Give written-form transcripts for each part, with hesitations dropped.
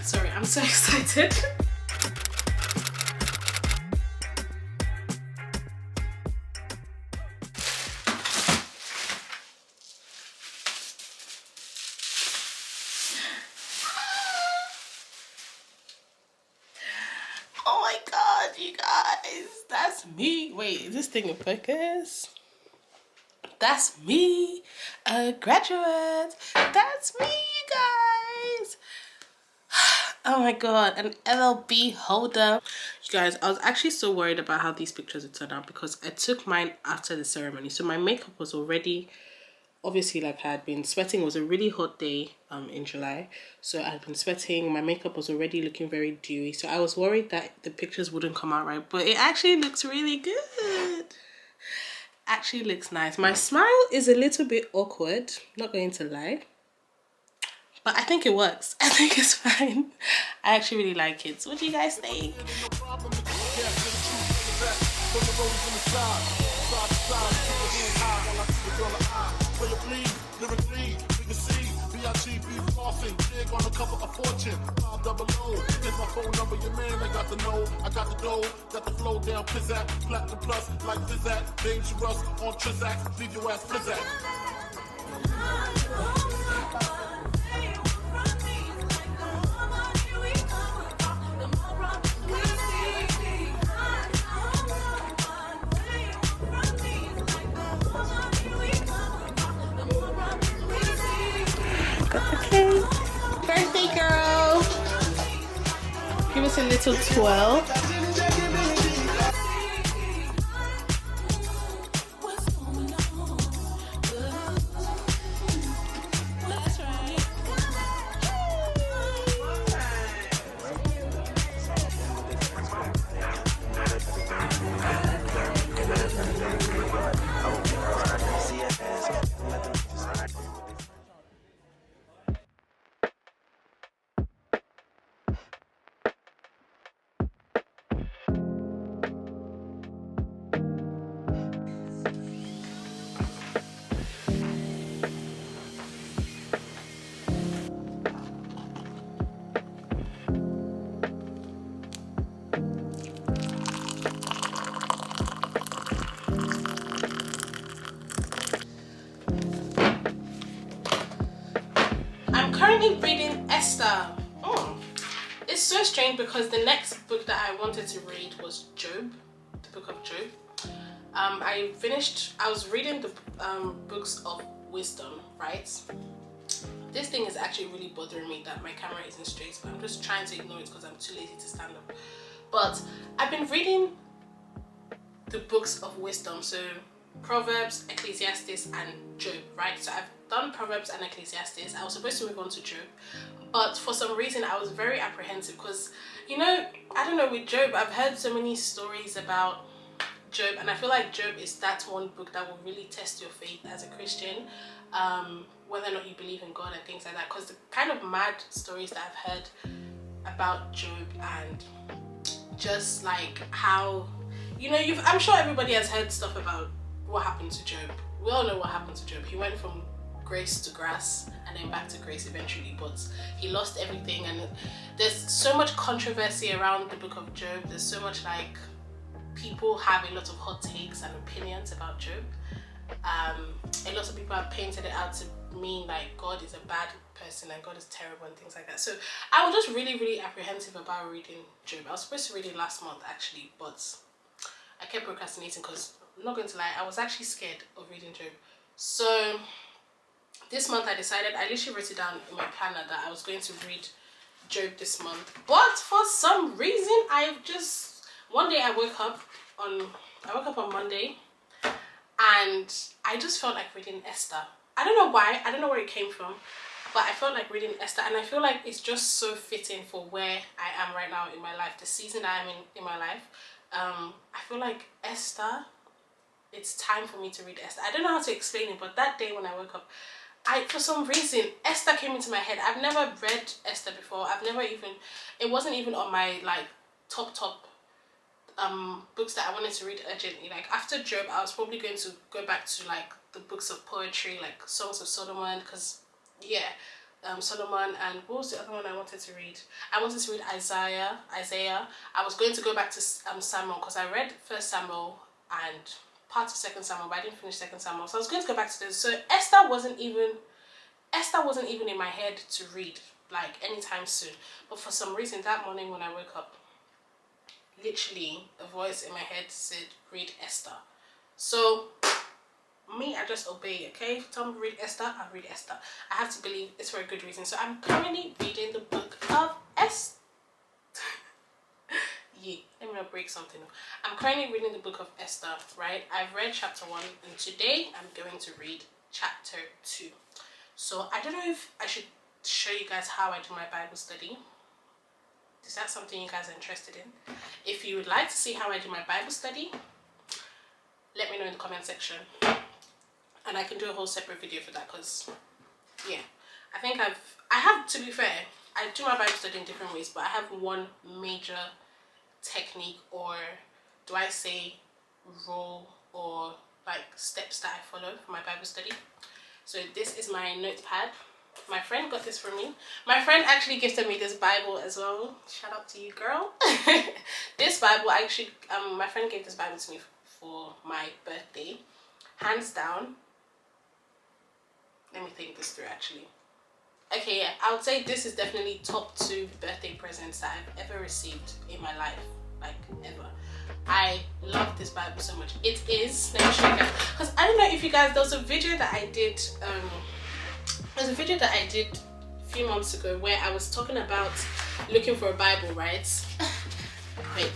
Sorry, I'm so excited. Oh my god, you guys, that's me. Wait, is this thing in focus? That's me, a graduate. That's me, you guys. Oh my god, an LLB holder. You guys, I was actually so worried about how these pictures would turn out because I took mine after the ceremony. So my makeup was already, obviously, like I had been sweating. It was a really hot day in July. So I had been sweating. My makeup was already looking very dewy. So I was worried that the pictures wouldn't come out right. But it actually looks really good. Actually looks nice. My smile is a little bit awkward, not going to lie, but I think it works. I think it's fine. I actually really like it. So what do you guys think? On a cover of Fortune, 500. Here's my phone number, your man, I got the know, I got the dough, got the flow down, pizzazz, platinum plus, like Zizak, dangerous on Trizak, leave your ass pizzazz. Birthday girl. Give us a little twirl. That's right. I'm currently reading Esther. It's so strange because the next book that I wanted to read was Job, the book of Job. I was reading the books of wisdom, right? This thing is actually really bothering me that my camera isn't straight, but I'm just trying to ignore it because I'm too lazy to stand up. But I've been reading the books of wisdom, so Proverbs, Ecclesiastes, and Job, right? So I've done Proverbs and Ecclesiastes. I was supposed to move on to Job, but for some reason I was very apprehensive because, you know, I don't know, with Job, I've heard so many stories about Job, and I feel like Job is that one book that will really test your faith as a Christian, whether or not you believe in God and things like that, because the kind of mad stories that I've heard about Job and just like how, you know, I'm sure everybody has heard stuff about what happened to Job. We all know what happened to Job. He went from grace to grass and then back to grace eventually, but he lost everything, and there's so much controversy around the book of Job. There's so much, like, people have a lot of hot takes and opinions about Job. A lot of people have painted it out to mean like God is a bad person and God is terrible and things like that. So I was just really apprehensive about reading Job. I was supposed to read it last month actually, but I kept procrastinating because, I'm not going to lie, I was actually scared of reading Job. So this month I decided, I literally wrote it down in my planner that I was going to read Job this month. But for some reason, one day I woke up on Monday and I just felt like reading Esther. I don't know why, I don't know where it came from, but I felt like reading Esther, and I feel like it's just so fitting for where I am right now in my life, the season I am in my life. I feel like Esther, it's time for me to read Esther. I don't know how to explain it, but that day when I woke up, for some reason, Esther came into my head. I've never read Esther before. It wasn't even on my like top books that I wanted to read urgently. Like after Job, I was probably going to go back to like the books of poetry, like Songs of Solomon, because yeah. Solomon, and what was the other one I wanted to read? I wanted to read Isaiah. I was going to go back to Samuel, because I read First Samuel and part of Second Samuel, but I didn't finish Second Samuel, so I was going to go back to this. So Esther wasn't even in my head to read like anytime soon. But for some reason that morning when I woke up, literally a voice in my head said, read Esther. So me, I just obey. Okay, if you tell me read Esther, I'll read Esther. I have to believe it's for a good reason. So I'm currently reading the book of Esther. Yeah, let me not break something. I'm currently reading the book of Esther, right? I've read chapter 1 and today I'm going to read chapter 2. So I don't know if I should show you guys how I do my Bible study. Is that something you guys are interested in? If you would like to see how I do my Bible study, let me know in the comment section. And I can do a whole separate video for that, because yeah, I think I have, to be fair, I do my Bible study in different ways, but I have one major technique, or do I say rule, or like steps that I follow for my Bible study. So this is my notepad. My friend got this for me. My friend actually gifted me this Bible as well. Shout out to you, girl. This Bible, actually, my friend gave this Bible to me for my birthday. Hands down. Let me think this through, actually. Okay, yeah, I would say this is definitely top 2 birthday presents that I've ever received in my life. Like, ever. I love this Bible so much. It is, let me show you guys, because I don't know if you guys, there was a video that I did a few months ago where I was talking about looking for a Bible, right? Wait.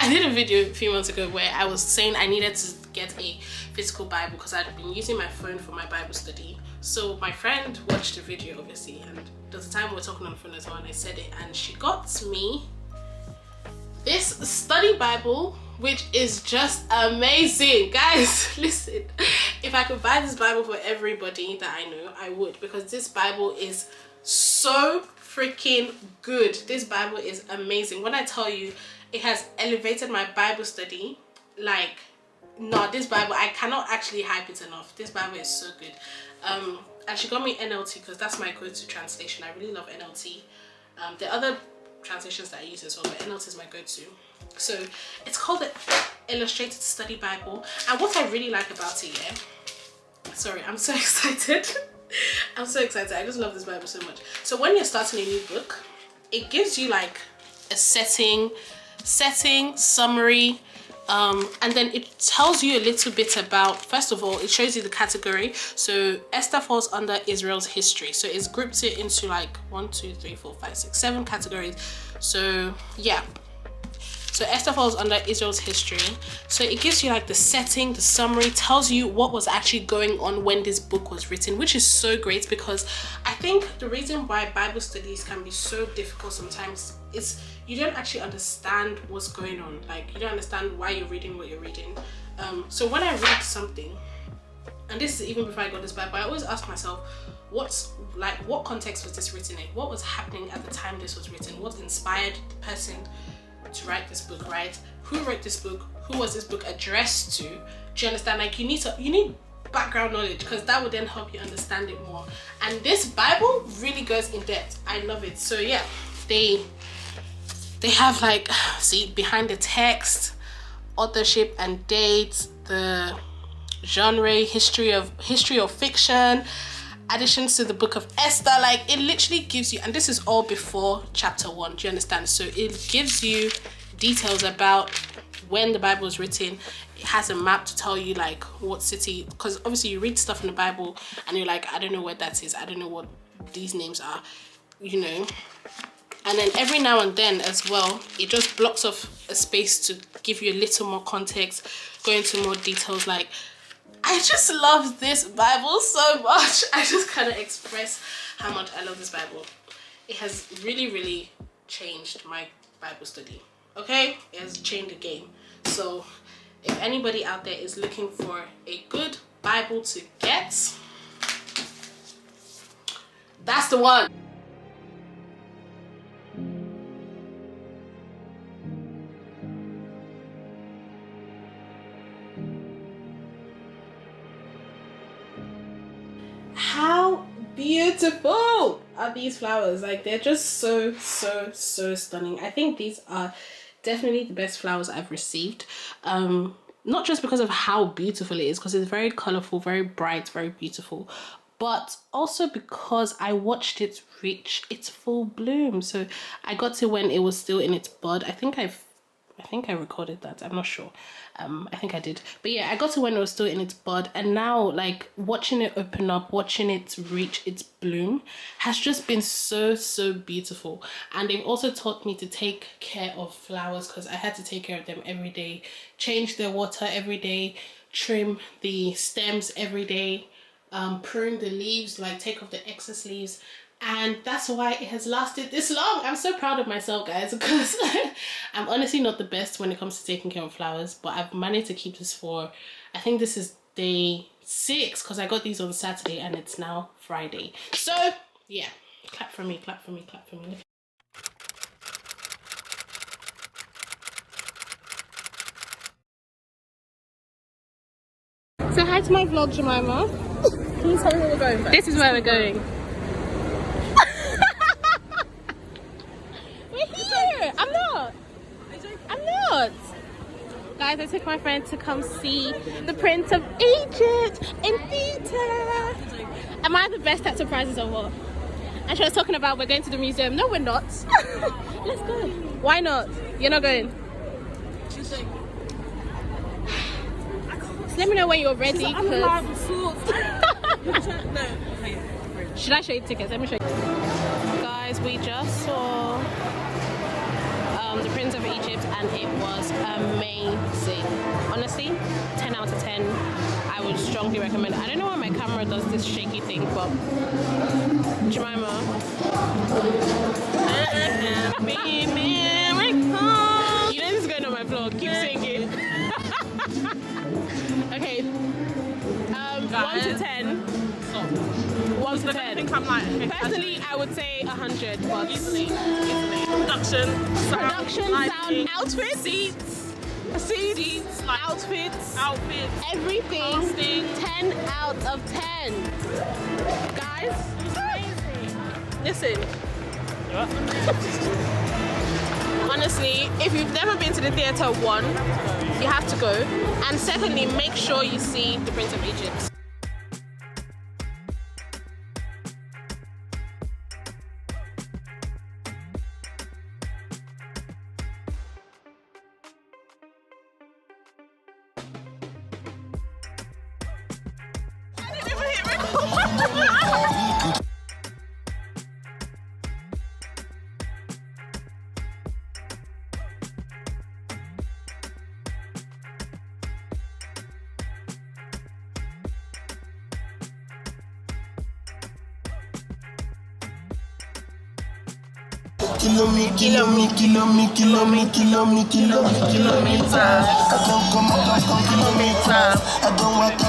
I did a video a few months ago where I was saying I needed to get a physical Bible because I'd been using my phone for my Bible study. So my friend watched the video, obviously, and there was a time we were talking on the phone as well, and I said it, and she got me this study Bible, which is just amazing. Guys, listen, if I could buy this Bible for everybody that I know, I would, because this Bible is so freaking good. This Bible is amazing. When I tell you, it has elevated my Bible study, like, no, this Bible, I cannot actually hype it enough. This Bible is so good. And she got me NLT because that's my go-to translation. I really love NLT. There are other translations that I use as well, but NLT is my go-to. So it's called the Illustrated Study Bible, and what I really like about it, yeah, sorry, I'm so excited. I'm so excited. I just love this Bible so much. So when you're starting a new book, it gives you like a setting, summary, and then it tells you a little bit about, first of all, it shows you the category. So Esther falls under Israel's history. So it's grouped it into like 1, 2, 3, 4, 5, 6, 7 categories. So yeah. So Esther falls under Israel's history. So it gives you like the setting, the summary, tells you what was actually going on when this book was written, which is so great, because I think the reason why Bible studies can be so difficult sometimes is you don't actually understand what's going on. Like, you don't understand why you're reading what you're reading. So when I read something, and this is even before I got this Bible, I always ask myself, what context was this written in? What was happening at the time this was written? What inspired the person to write this book, right? Who wrote this book? Who was this book addressed to? Do you understand? Like, you need background knowledge, because that would then help you understand it more. And this Bible really goes in depth. I love it. So yeah, they have like, see, behind the text, authorship and dates, the genre, history of fiction, additions to the book of Esther. Like, it literally gives you, and this is all before chapter 1, do you understand? So it gives you details about when the Bible was written. It has a map to tell you like what city, because obviously you read stuff in the Bible and you're like, I don't know where that is, I don't know what these names are, you know. And then every now and then as well, it just blocks off a space to give you a little more context, go into more details. Like, I just love this Bible so much. I just cannot express how much I love this Bible. It has really, really changed my Bible study. Okay? It has changed the game. So if anybody out there is looking for a good Bible to get, that's the one. How beautiful are these flowers. Like, they're just so stunning. I think these are definitely the best flowers I've received. Not just because of how beautiful it is, because it's very colorful, very bright, very beautiful, but also because I watched it reach its full bloom. So I got to when it was still in its bud. I think I recorded that. I'm not sure. I think I did. But yeah, I got to when it was still in its bud, and now like watching it open up, watching it reach its bloom has just been so beautiful. And they've also taught me to take care of flowers, because I had to take care of them every day, change their water every day, trim the stems every day, prune the leaves, like take off the excess leaves. And that's why it has lasted this long. I'm so proud of myself, guys, because I'm honestly not the best when it comes to taking care of flowers, but I've managed to keep this for, I think this is day 6, because I got these on Saturday and it's now Friday. So yeah, clap for me, clap for me, clap for me. Say hi to my vlog, Jemima. Can you tell me where we're going first? This is where we're going. Guys, I took my friend to come see the Prince of Egypt in theatre. Am I the best at surprises or what? And she was talking about we're going to the museum. No, we're not. Let's go. Why not? You're not going? She's like, so let me know when you're ready. Should I show you tickets? Let me show you. Guys, we just saw the Prince of Egypt and it was amazing. Honestly, 10 out of 10. I would strongly recommend. I don't know why my camera does this shaky thing, but Jemima. You know this is going on my vlog. Keep saying it. Okay. 1 to 10. 1 to 10. I think I'm like, okay, personally, I would say 100, but easily. Production, sound, outfits, seats, like outfits, everything. Casting. 10 out of 10. Guys, amazing. Listen. Honestly, if you've never been to the theatre, 1, you have to go, and secondly, make sure you see the Prince of Egypt. Kilometers. I don't come kilometers. I don't want to